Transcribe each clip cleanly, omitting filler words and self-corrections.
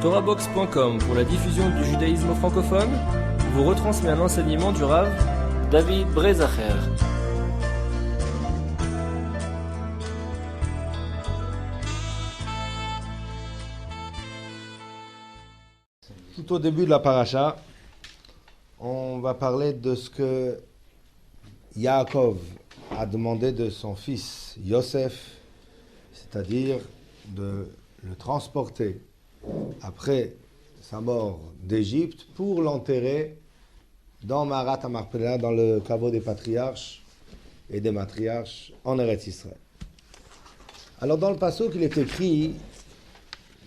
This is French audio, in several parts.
TorahBox.com pour la diffusion du judaïsme francophone vous retransmet un enseignement du Rav David Brezacher. Tout au début de la paracha, on va parler de ce que Yaakov a demandé de son fils Yosef, c'est-à-dire de le transporter après sa mort d'Égypte pour l'enterrer dans Marat HaMachpelah, dans le caveau des patriarches et des matriarches en Eretz Israël. Alors dans le passouk, il est écrit,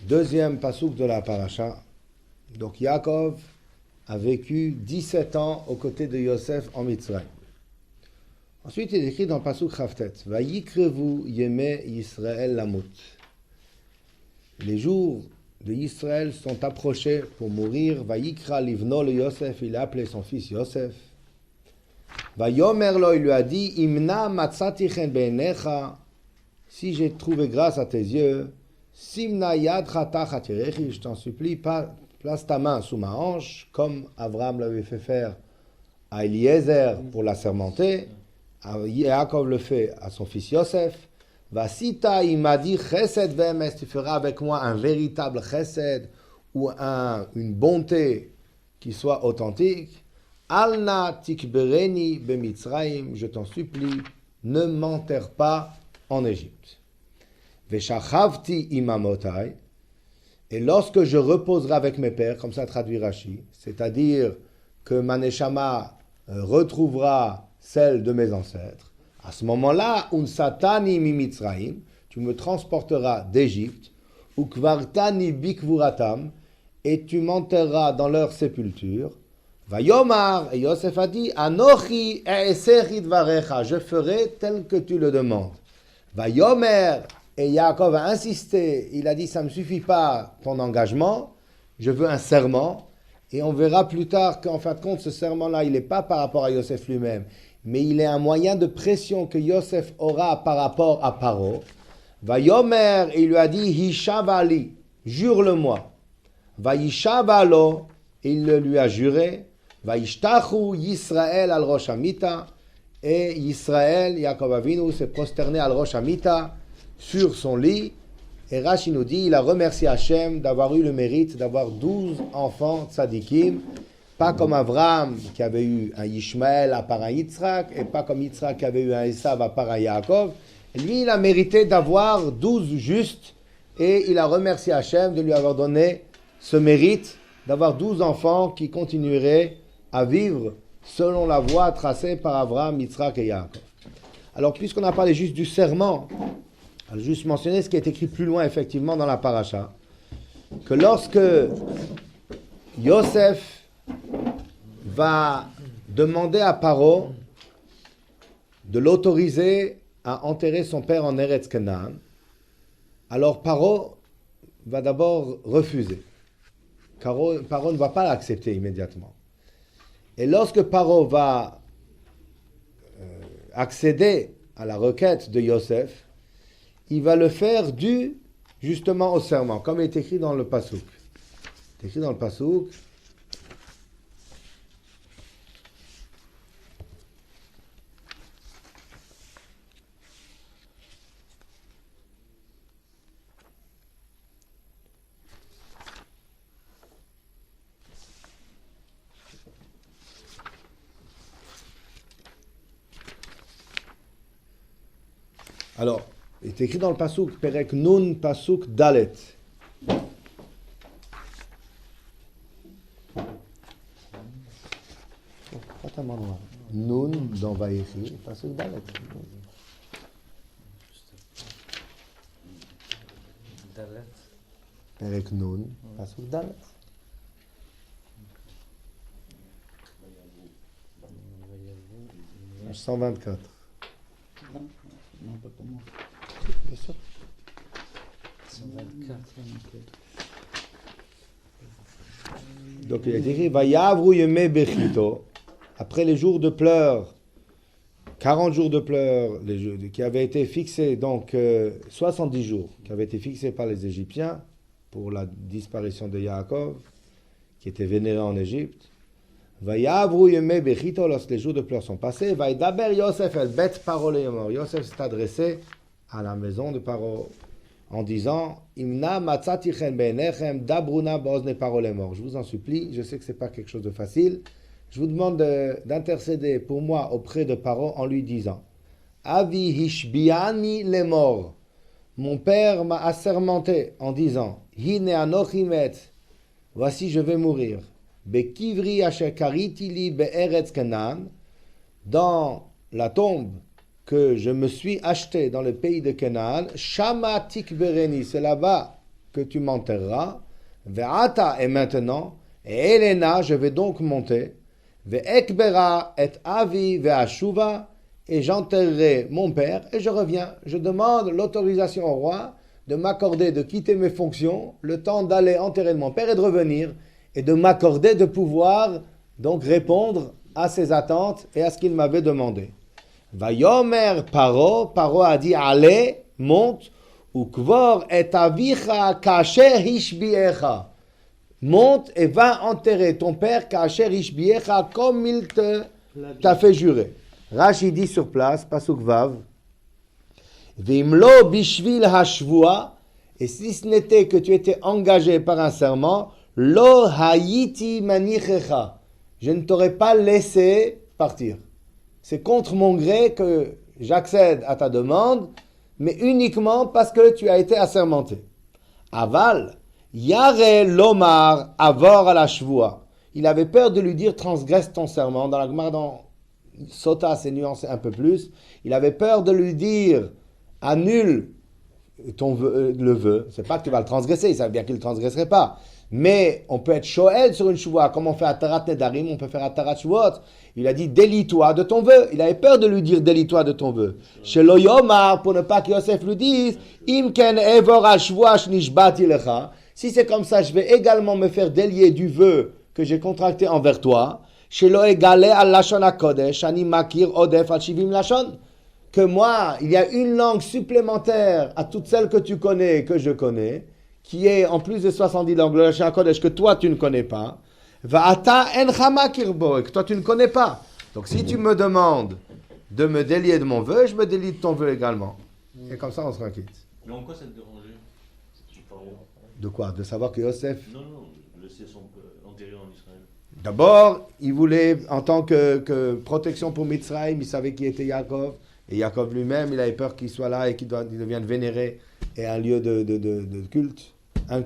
deuxième passouk de la paracha, donc Yaakov a vécu 17 ans aux côtés de Yosef en Mitzrayim. Ensuite, il est écrit dans le passouk Chavtet, Vayikrevu Yemei Yisrael Lamut. Les jours de Israël sont approchés pour mourir. Vayikra livno le Yosef, il a appelé son fils Yosef. Vayomer lo, il lui a dit, Imna matzati chen beinecha, si j'ai trouvé grâce à tes yeux, Simna yadcha tachat yerechi, je t'en supplie, place ta main sous ma hanche, comme Abraham l'avait fait faire à Eliezer pour l'assermenter. Yaakov le fait à son fils Yosef. Vasita, il m'a dit, chesed ve'emes, tu feras avec moi un véritable chesed ou une bonté qui soit authentique. Alna tikbereni bemitzraim, je t'en supplie, ne m'enterre pas en Égypte. Veshachavti imamotai, et lorsque je reposerai avec mes pères, comme ça traduit Rashi, c'est-à-dire que ma neshama retrouvera celle de mes ancêtres, à ce moment-là, unsatani mimitzraim, tu me transporteras d'Égypte, ou kvartani bikvuratam, et tu m'enterreras dans leur sépulture. Vayomar, et Yosef a dit, anochi e'esechi dvarecha, je ferai tel que tu le demandes. Vayomer, et Yaakov a insisté, il a dit, ça ne me suffit pas ton engagement, je veux un serment, et on verra plus tard qu'en fin de compte, ce serment-là, il n'est pas par rapport à Yosef lui-même, mais il est un moyen de pression que Yosef aura par rapport à Paro. Vayomer, il lui a dit, Hishavali, jure-le-moi. Vayishavalo, il le lui a juré. Vayishtachu Yisrael al Rosh Hamita, et Yisrael, Yaakov Avinu, s'est prosterné al Rosh Hamita sur son lit. Et Rashi nous dit, il a remercié Hachem d'avoir eu le mérite d'avoir 12 enfants tzadikim. Pas comme Abraham qui avait eu un Ishmaël à part un Yitzhak, et pas comme Yitzhak qui avait eu un Esav à part un Yaakov. Et lui, il a mérité d'avoir 12 justes, et il a remercié Hachem de lui avoir donné ce mérite d'avoir 12 enfants qui continueraient à vivre selon la voie tracée par Abraham, Yitzhak et Yaakov. Alors, puisqu'on a parlé juste du serment, je vais juste mentionner ce qui est écrit plus loin, effectivement, dans la paracha, que lorsque Yosef va demander à Paro de l'autoriser à enterrer son père en Eretz Canaan. Alors Paro va d'abord refuser. Paro ne va pas l'accepter immédiatement. Et lorsque Paro va accéder à la requête de Yosef, il va le faire dû justement au serment, comme il est écrit dans le passouk. C'est écrit dans le passouk. Alors, il est écrit dans le passouk, Perek Nun passouk Dalet. Pas tellement noir. Nun dans Vayechi, passouk Dalet. Dalet. Perek Nun passouk Dalet. Page 124. Non, pas pour moi. Bien sûr. 124. Donc il est écrit Vayavru yemei bechito, après les jours de pleurs, 40 jours de pleurs qui avaient été fixés, donc 70 jours qui avaient été fixés par les Égyptiens, pour la disparition de Yaakov, qui était vénéré en Égypte. Vayavru yemei bechito, lorsque les jours de pleurs sont passés, Vaydaber Yosef el bet Paro leyomor. Yosef s'est adressé à la maison de Paro en disant, Imna matzati chen beinechem dabruna bozne Paro lemor. Je vous en supplie, je sais que c'est pas quelque chose de facile, je vous demande d'intercéder pour moi auprès de Paro en lui disant, Avi hishbiani lemor. Mon père m'a assermenté en disant, Hine anochi met, voici je vais mourir. Bekivri asher kariti li be'eretz Canaan, dans la tombe que je me suis acheté dans le pays de Canaan, Shama tikbereni, c'est là-bas que tu m'enterreras. Ve'ata, et maintenant, et Elena, je vais donc monter. Ve'ekbera et avi ve'ashuva, et j'enterrerai mon père et je reviens. Je demande l'autorisation au roi de m'accorder de quitter mes fonctions, le temps d'aller enterrer mon père et de revenir, et de m'accorder de pouvoir donc répondre à ses attentes et à ce qu'il m'avait demandé. Vayomer Paro, Paro a dit, allez, monte, ukvor et avicha kasher hishbiecha. Monte et va enterrer ton père kasher hishbiecha comme il t'a fait jurer. Rashi dit sur place, pasuk vav, vimlo bishvil hashvua, et si ce n'était que tu étais engagé par un serment, lo hayiti manichecha, je ne t'aurais pas laissé partir. C'est contre mon gré que j'accède à ta demande, mais uniquement parce que tu as été assermenté. Aval, yare lomar avor à la shvua. Il avait peur de lui dire transgresse ton serment. Dans la Gemara, dans Sota, c'est nuancé un peu plus. Il avait peur de lui dire annule ton vœu, le vœu. C'est pas que tu vas le transgresser, il savait bien qu'il ne le transgresserait pas. Mais on peut être shoel sur une shvua, comme on fait Atarat Nedarim, on peut faire Atarat Shvuot. Il a dit délie-toi de ton vœu. Il avait peur de lui dire délie-toi de ton vœu. Chez lo yomar, pour ne pas que Yosef lui dise, imken evor al shvua shnishbati lecha. Si c'est comme ça, je vais également me faire délier du vœu que j'ai contracté envers toi. Chez lo egale al lashon hakodesh, ani makir odef al shivim lashon. Que moi, il y a une langue supplémentaire à toutes celles que tu connais et que je connais, qui est en plus de 70 langues, le Lashon HaKodesh, que toi tu ne connais pas, Va'ata en chamakir bo, et que toi tu ne connais pas. Donc si tu me demandes de me délier de mon vœu, je me délie de ton vœu également. Et comme ça on sera quitte. Mais en quoi ça te dérangeait? De quoi? De savoir que Yosef... Non, laisser son enterré en Israël. D'abord, il voulait, en tant que protection pour Mitzrayim, il savait qui était Yaakov. Et Yaakov lui-même, il avait peur qu'il soit là et qu'il devienne vénéré et un lieu de culte.